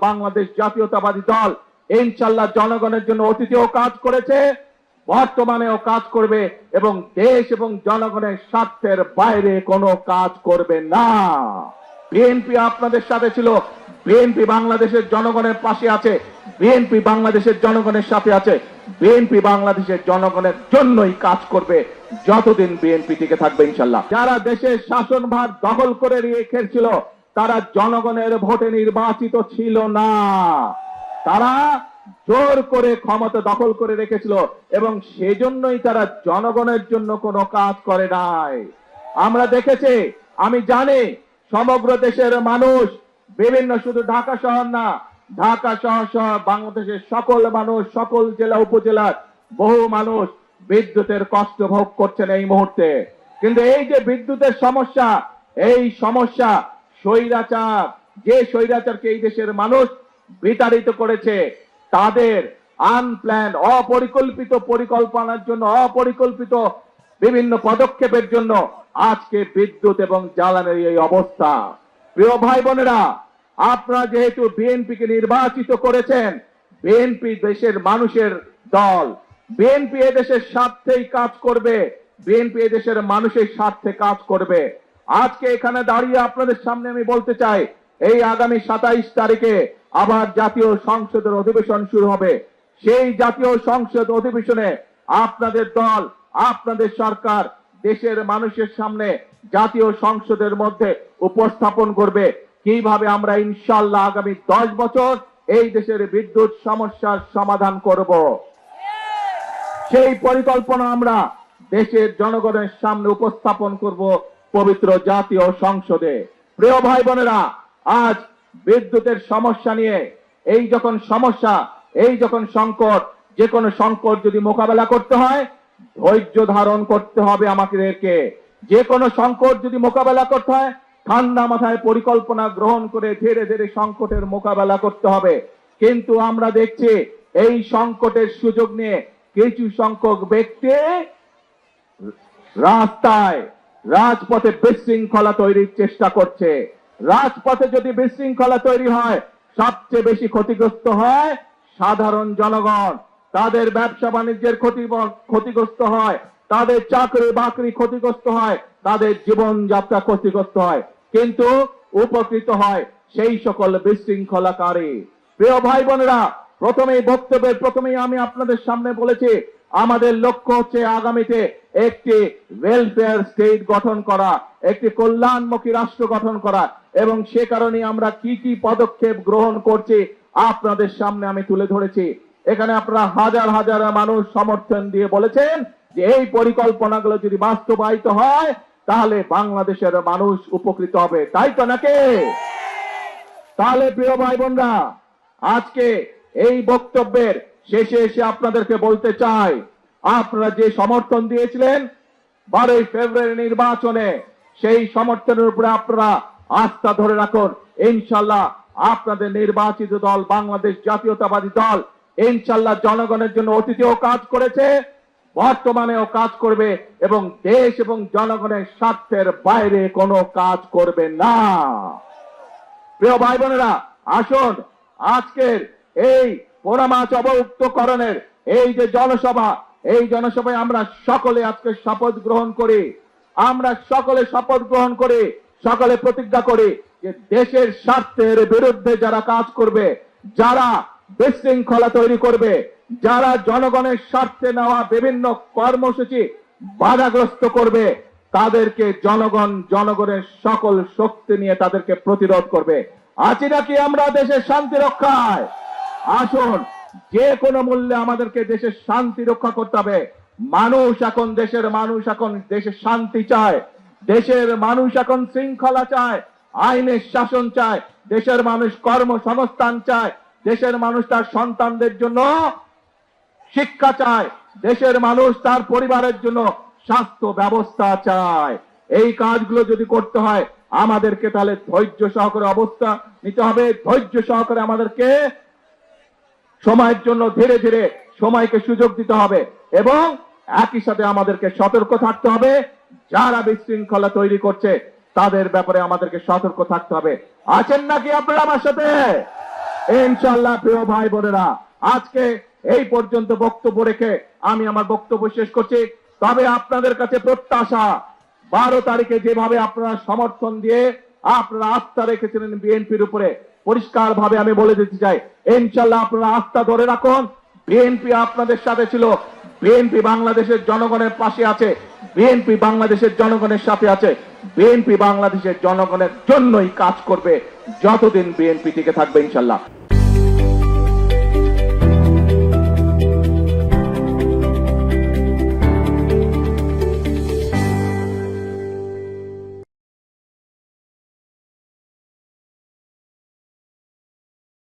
বাংলাদেশ জাতীয়তাবাদী দল ইনশাআল্লাহ জনগণের জন্য অতীতেও কাজ করেছে, বর্তমানেও কাজ করবে এবং দেশ এবং জনগণের স্বার্থের বাইরে কোনো কাজ করবে না। বিএনপি আপনাদের সাথে ছিল, বিএনপি বাংলাদেশের জনগণের পাশে আছে, বিএনপি বাংলাদেশের জনগণের সাথে আছে, বিএনপি বাংলাদেশের জনগণের জন্যই কাজ করবে যতদিন বিএনপি টিকে থাকবে ইনশাআল্লাহ। যারা দেশের শাসনভার দখল করে রেখেছিল তারা জনগণের ভোটে নির্বাচিত ছিল না, তারা জোর করে ক্ষমতা দখল করে রেখেছিল এবং সেজন্যই তারা জনগণের জন্য কোনো কাজ করে নাই। আমরা দেখেছি, আমি জানি সমগ্র দেশের মানুষ, বিভিন্ন শুধু ঢাকা শহর না, ঢাকা শহর সহ বাংলাদেশের সকল মানুষ, সকল জেলা উপজেলার বহু মানুষ বিদ্যুতের কষ্ট ভোগ করছেন এই মুহূর্তে। কিন্তু এই যে বিদ্যুতের সমস্যা, এই সমস্যা স্বৈরাচার, যে স্বৈরাচারকে এই দেশের মানুষ বিতাড়িত করেছে তাদের আনপ্ল্যান, অপরিকল্পিত পরিকল্পনার জন্য, অপরিকল্পিত বিভিন্ন পদক্ষেপের জন্য আজকে বিদ্যুৎ এবং জ্বালানির এই অবস্থা। প্রিয় ভাই বোনেরা, আপনারা যেহেতু বিএনপিকে নির্বাচিত করেছেন, বিএনপি দেশের মানুষের দল, বিএনপি এদেশের স্বার্থেই কাজ করবে, বিএনপি এদেশের মানুষের স্বার্থে কাজ করবে। আজকে এখানে দাঁড়িয়ে আপনাদের সামনে আমি বলতে চাই, এই আগামী 27 তারিখে আবার জাতীয় সংসদের অধিবেশন শুরু হবে। সেই জাতীয় সংসদ অধিবেশনে আপনাদের দল, আপনাদের সরকার দেশের মানুষের সামনে জাতীয় সংসদের মধ্যে উপস্থাপন করবে কিভাবে আমরা ইনশাআল্লাহ আগামী 10 বছর এই দেশের বিদ্যুৎ সমস্যার সমাধান করব। সেই পরিকল্পনা আমরা দেশের জনগণের সামনে উপস্থাপন করব পবিত্র জাতীয় সংসদে। প্রিয় ভাই বোনেরা, আজ বিদ্যুতের সমস্যা নিয়ে এই যখন সমস্যা, এই যখন সংকট, যে কোনো সংকট যদি মোকাবেলা করতে হয় ধৈর্য ধারণ করতে হবে আমাদেরকে। যে কোনো সংকট যদি মোকাবেলা করতে হয় ঠান্ডা মাথায় পরিকল্পনা গ্রহণ করে ধীরে ধীরে সংকটের মোকাবেলা করতে হবে। কিন্তু আমরা দেখছি এই সংকটের সুযোগ নিয়ে কিছু সংখ্যক ব্যক্তি রাস্তায়, রাজপথে বিশৃঙ্খলা তৈরির চেষ্টা করছে। রাজপথে যদি বিশৃঙ্খলা তৈরি হয় সবচেয়ে বেশি ক্ষতিগ্রস্ত হয় সাধারণ জনগণ, তাদের ব্যবসা বাণিজ্যের ক্ষতিগ্রস্ত হয়, তাদের চাকরি বাকরি ক্ষতিগ্রস্ত হয়, তাদের জীবনযাত্রা ক্ষতিগ্রস্ত হয়, কিন্তু উপকৃত হয় সেই সকল বিশৃঙ্খলাকারী। প্রিয় ভাই বোনেরা, প্রথমেই বক্তব্যের প্রথমেই আমি আপনাদের সামনে বলেছি আমাদের লক্ষ্য হচ্ছে আগামীতে একটি ওয়েলফেয়ার স্টেট গঠন করা, একটি কল্যাণমুখী রাষ্ট্র গঠন করা, এবং সে কারণে আমরা কি কি পদক্ষেপ গ্রহণ করছি আপনাদের সামনে আমি তুলে ধরেছি। এখানে আপনারা হাজার হাজার মানুষ সমর্থন দিয়ে বলেছেন যে এই পরিকল্পনাগুলো যদি বাস্তবায়িত হয় তাহলে বাংলাদেশের মানুষ উপকৃত হবে, তাই তো নাকি? তাহলে প্রিয় ভাই বোনরা, আজকে এই বক্তব্যের শেষে এসে আপনাদেরকে বলতে চাই, আপনারা যে সমর্থন দিয়েছিলেন 12 ফেব্রুয়ারি নির্বাচনে, সেই সমর্থনের উপরে আপনারা আস্থা ধরে রাখুন। ইনশাআল্লাহ আপনাদের নির্বাচিত দল বাংলাদেশ জাতীয়তাবাদী দল ইনশাআল্লাহ জনগণের জন্য অতীতেও কাজ করেছে, বর্তমানেও কাজ করবে এবং দেশ এবং জনগণের স্বার্থের বাইরে কোনো কাজ করবে না। প্রিয় ভাই বোনেরা, আসুন আজকের এই পোড়ামাছ অবমুক্তকরণের এই যে জনসভা, এই জনসভায় আমরা সকলে আজকে শপথ গ্রহণ করি, আমরা সকলে শপথ গ্রহণ করি, সকলে প্রতিজ্ঞা করি যে দেশের স্বার্থের বিরুদ্ধে যারা কাজ করবে, যারা বিশৃঙ্খলা তৈরি করবে, যারা জনগণের স্বার্থে নেওয়া বিভিন্ন কর্মসূচি বাধাগ্রস্ত করবে, তাদেরকে জনগণ জনগণের সকল শক্তি নিয়ে তাদেরকে প্রতিরোধ করবে। আছি নাকি আমরা দেশের শান্তি রক্ষায়? আসুন, যে কোনো মূল্যে আমাদেরকে দেশের শান্তি রক্ষা করতে হবে। মানুষ এখন, দেশের মানুষ এখন দেশের শান্তি চায়, দেশের মানুষ এখন শৃঙ্খলা চায়, আইনের শাসন চায়, দেশের মানুষ কর্মসংস্থান চায়, দেশের মানুষ তার সন্তানদের জন্য শিক্ষা চায়, দেশের মানুষ তার পরিবারের জন্য স্বাস্থ্য ব্যবস্থা চায়। এই কাজগুলো যদি করতে হয় আমাদেরকে তাহলে ধৈর্য সহকারে অবস্থা নিতে হবে, ধৈর্য সহকারে আমাদেরকে সময়ের জন্য ধীরে ধীরে সময়কে সুযোগ দিতে হবে এবং একই সাথে আমাদেরকে সতর্ক থাকতে হবে। যারা বিশৃঙ্খলা তৈরি করছে তাদের ব্যাপারে আমাদেরকে সতর্ক থাকতে হবে। আছেন নাকি আপনারা আমার সাথে? ইনশাআল্লাহ প্রিয় ভাই বোনেরা, আজকে এই পর্যন্ত বক্তব্য রেখে আমি আমার বক্তব্য শেষ করছি। তবে আপনাদের কাছে প্রত্যাশা, 12 তারিখে যেভাবে আপনারা সমর্থন দিয়ে আপনারা আস্থা রেখেছিলেন বিএনপির উপরে, পরিষ্কার ভাবে আমি বলে দিতে চাই, ইনশাআল্লাহ আপনারা আস্থা ধরে রাখুন। বিএনপি আপনাদের সাথে ছিল, বিএনপি বাংলাদেশের জনগণের পাশে আছে, বিএনপি বাংলাদেশের জনগণের সাথে আছে, বিএনপি বাংলাদেশের জনগণের জন্যই কাজ করবে যতদিন বিএনপি টিকে থাকবে ইনশাআল্লাহ।